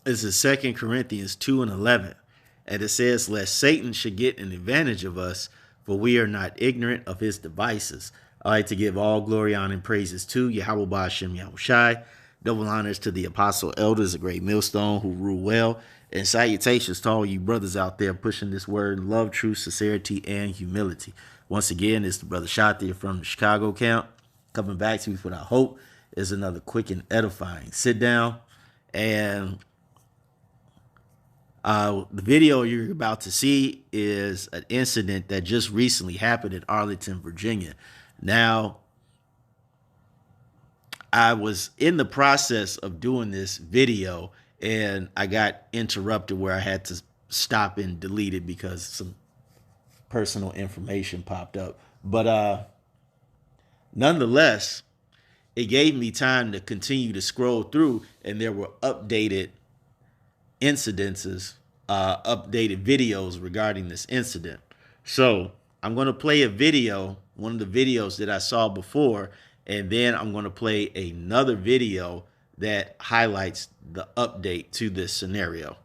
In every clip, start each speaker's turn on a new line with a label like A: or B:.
A: It's in 2 Corinthians 2 and 11. And it says, lest Satan should get an advantage of us, for we are not ignorant of his devices. I like to give all glory, honor, and praises to Yahweh Ba'ashem Yahushai. Double honors to the apostle elders, a great millstone who rule well. And salutations to all you brothers out there pushing this word, love, truth, sincerity, and humility. Once again, it's the brother Shathir from the Chicago camp, coming back to you with what I hope is another quick and edifying sit down. And the video you're about to see is an incident that just recently happened in Arlington, Virginia. Now, I was in the process of doing this video and I got interrupted where I had to stop and delete it because some personal information popped up. But nonetheless, it gave me time to continue to scroll through, and there were updated incidences, updated videos regarding this incident. So I'm going to play a video, one of the videos that I saw before, and then I'm going to play another video that highlights the update to this scenario.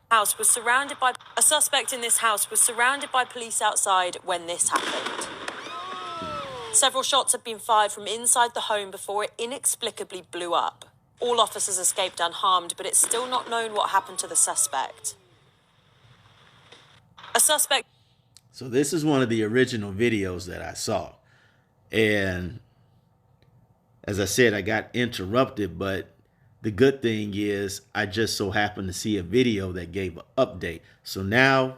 B: House was surrounded by a suspect in this house was surrounded by police outside when this happened. Several shots had been fired from inside the home before it inexplicably blew up. All officers escaped unharmed, but it's still not known what happened to the suspect.
A: So this is one of the original videos that I saw. And as I said, I got interrupted, but the good thing is I just so happened to see a video that gave an update. So now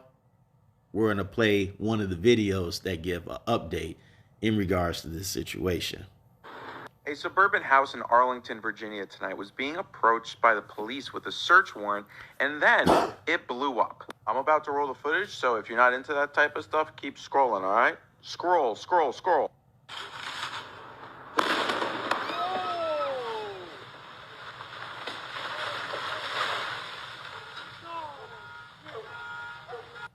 A: we're going to play one of the videos that give an update in regards to this situation.
C: A suburban house in Arlington, Virginia tonight was being approached by the police with a search warrant, and then it blew up. I'm about to roll the footage, so if you're not into that type of stuff, keep scrolling, all right? Scroll, scroll, scroll.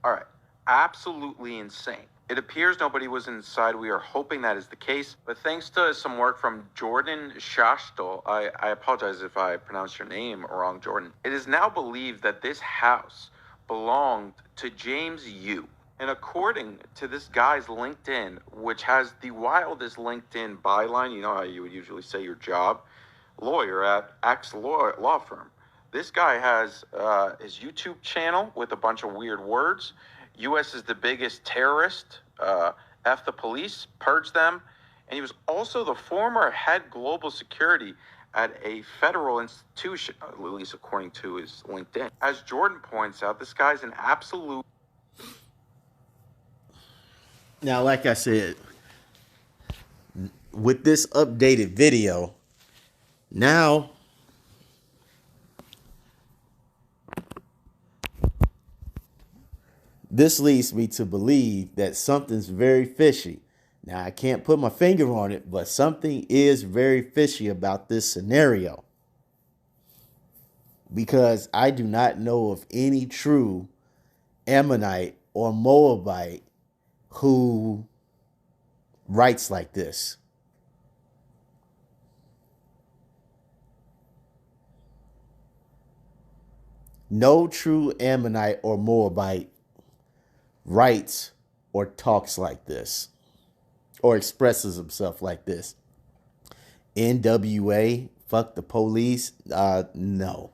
C: All right, absolutely insane. It appears nobody was inside. We are hoping that is the case. But thanks to some work from Jordan Shashtel, I apologize if I pronounced your name wrong, Jordan. It is now believed that this house belonged to James Yu. And according to this guy's LinkedIn, which has the wildest LinkedIn byline, you know how you would usually say your job, lawyer at X Law Firm. This guy has his YouTube channel with a bunch of weird words. U.S. is the biggest terrorist. F the police, purge them. And he was also the former head global security at a federal institution, at least according to his LinkedIn. As Jordan points out, this guy's an absolute...
A: Now, like I said, with this updated video, now this leads me to believe that something's very fishy. Now, I can't put my finger on it, but something is very fishy about this scenario. Because I do not know of any true Ammonite or Moabite who writes like this. No true Ammonite or Moabite writes or talks like this or expresses himself like this. NWA, fuck the police. No.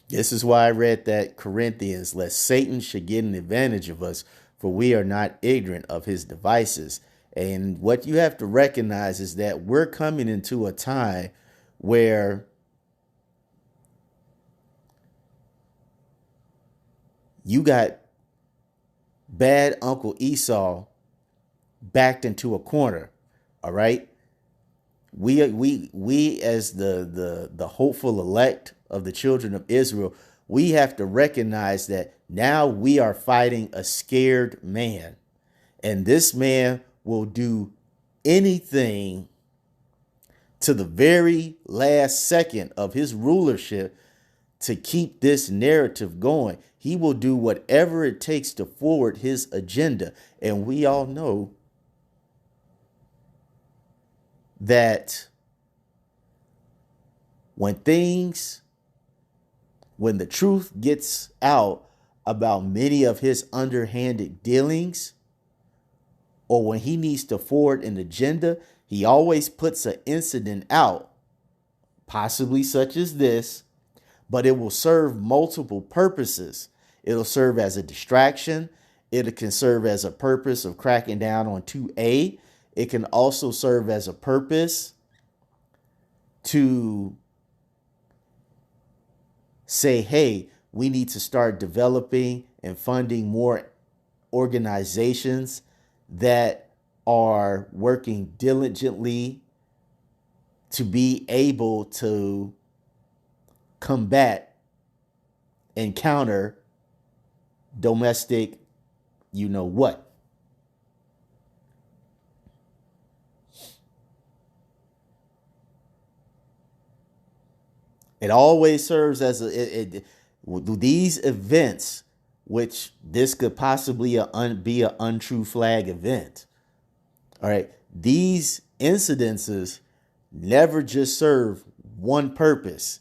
A: This is why I read that Corinthians, lest Satan should get an advantage of us, for we are not ignorant of his devices. And what you have to recognize is that we're coming into a time where you got bad Uncle Esau backed into a corner. All right. We as the hopeful elect of the children of Israel, we have to recognize that now we are fighting a scared man. And this man will do anything to the very last second of his rulership to keep this narrative going. He will do whatever it takes to forward his agenda. And we all know that when the truth gets out about many of his underhanded dealings, or when he needs to forward an agenda, he always puts an incident out, possibly such as this, but it will serve multiple purposes. It'll serve as a distraction. It can serve as a purpose of cracking down on 2A. It can also serve as a purpose to say, hey, we need to start developing and funding more organizations that are working diligently to be able to combat and counter domestic, you know what. It always serves as these events, which this could possibly be an untrue flag event. All right. These incidences never just serve one purpose.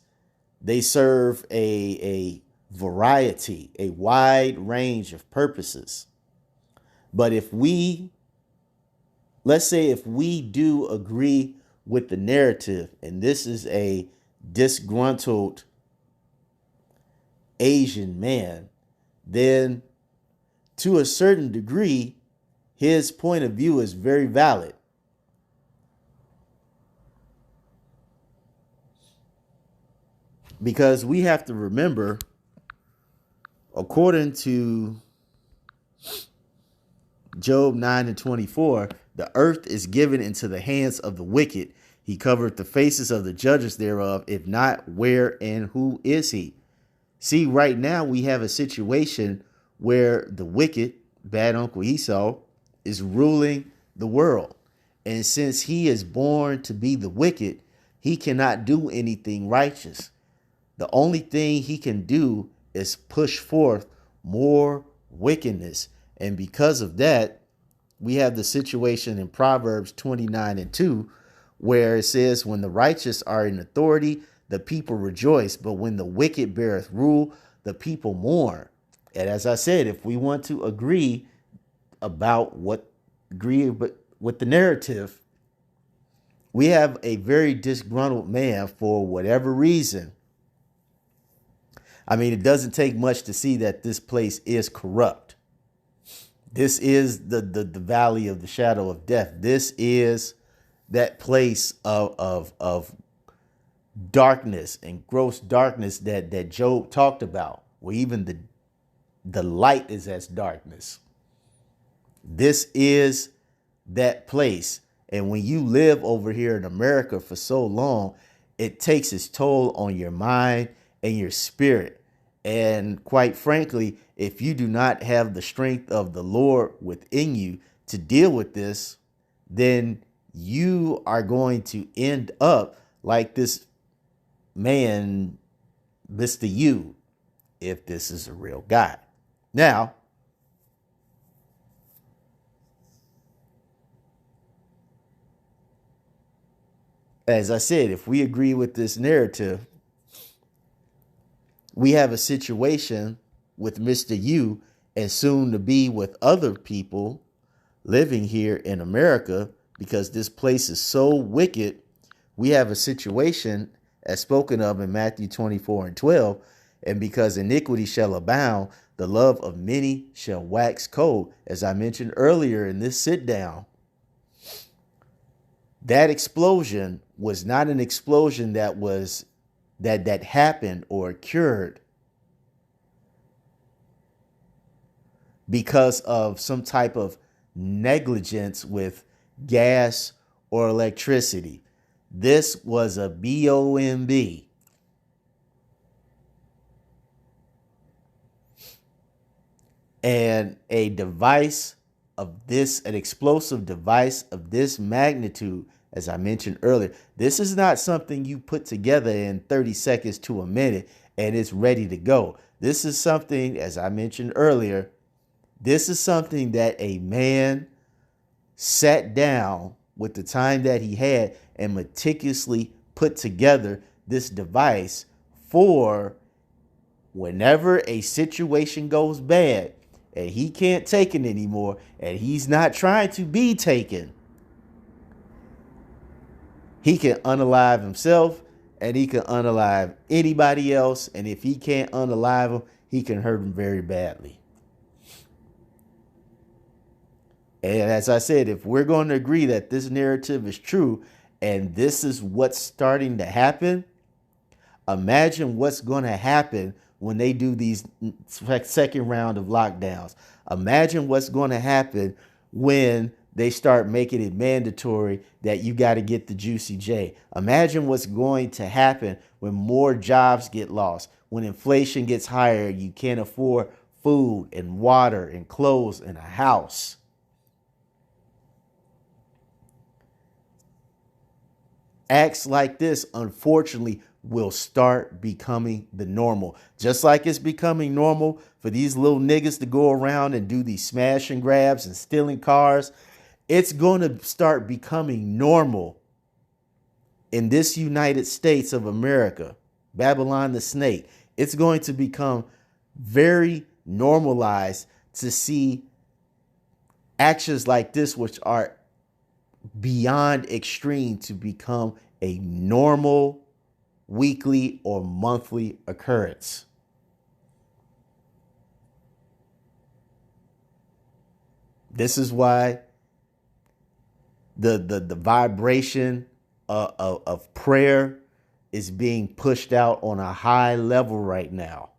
A: They serve a variety, a wide range of purposes. But let's say if we do agree with the narrative, and this is a disgruntled Asian man, then to a certain degree, his point of view is very valid. Because we have to remember, according to Job 9:24, the earth is given into the hands of the wicked. He covered the faces of the judges thereof. If not, where and who is he? See, right now we have a situation where the wicked, bad Uncle Esau, is ruling the world. And since he is born to be the wicked, he cannot do anything righteous. The only thing he can do is push forth more wickedness. And because of that, we have the situation in Proverbs 29:2, where it says, when the righteous are in authority, the people rejoice. But when the wicked beareth rule, the people mourn. And as I said, if we want to agree with the narrative, we have a very disgruntled man for whatever reason. I mean, it doesn't take much to see that this place is corrupt. This is the valley of the shadow of death. This is that place of darkness and gross darkness that Job talked about, where even the light is as darkness. This is that place. And when you live over here in America for so long, it takes its toll on your mind and your spirit. And quite frankly, if you do not have the strength of the Lord within you to deal with this, then you are going to end up like this man, Mr. U, if this is a real guy. Now, as I said, if we agree with this narrative, we have a situation with Mr. U and soon to be with other people living here in America, because this place is so wicked. We have a situation as spoken of in Matthew 24:12, and because iniquity shall abound, the love of many shall wax cold. As I mentioned earlier in this sit down, that explosion was not an explosion that happened or occurred because of some type of negligence with gas or electricity. This was a BOMB. And an explosive device of this magnitude, as I mentioned earlier, this is not something you put together in 30 seconds to a minute and it's ready to go. This is something, as I mentioned earlier, this is something that a man sat down with the time that he had and meticulously put together this device for whenever a situation goes bad and he can't take it anymore and he's not trying to be taken, he can unalive himself and he can unalive anybody else. And if he can't unalive him, he can hurt him very badly. And as I said, if we're going to agree that this narrative is true and this is what's starting to happen, imagine what's going to happen when they do these second round of lockdowns. Imagine what's going to happen when they start making it mandatory that you got to get the Juicy J. Imagine what's going to happen when more jobs get lost, when inflation gets higher, you can't afford food and water and clothes and a house. Acts like this, unfortunately, will start becoming the normal. Just like it's becoming normal for these little niggas to go around and do these smash and grabs and stealing cars. It's going to start becoming normal in this United States of America, Babylon the Snake. It's going to become very normalized to see actions like this, which are beyond extreme, to become a normal weekly or monthly occurrence. This is why the vibration of prayer is being pushed out on a high level right now.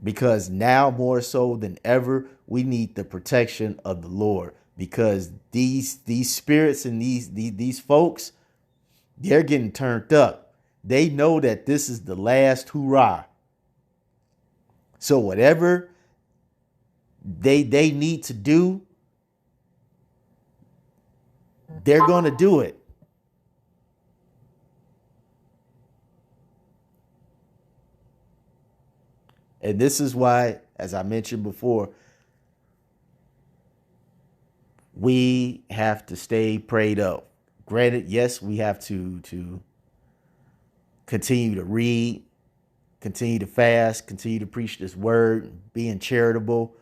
A: Because now more so than ever, we need the protection of the Lord. Because these spirits and these folks, they're getting turned up. They know that this is the last hurrah. So whatever they need to do, they're going to do it. And this is why, as I mentioned before, we have to stay prayed up. Granted, yes, we have to continue to read, continue to fast, continue to preach this word, being charitable.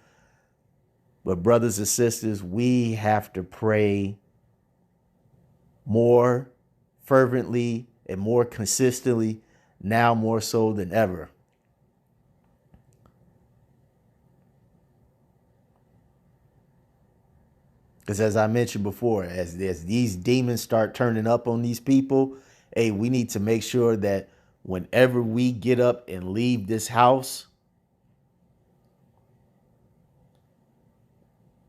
A: But brothers and sisters, we have to pray more fervently and more consistently, now more so than ever. Because as I mentioned before, as these demons start turning up on these people, hey, we need to make sure that whenever we get up and leave this house,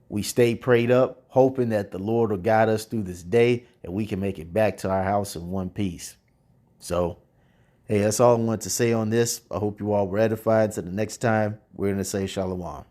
A: we stay prayed up, hoping that the Lord will guide us through this day and we can make it back to our house in one piece. So, hey, that's all I wanted to say on this. I hope you all were edified. Till the next time, we're going to say shalom.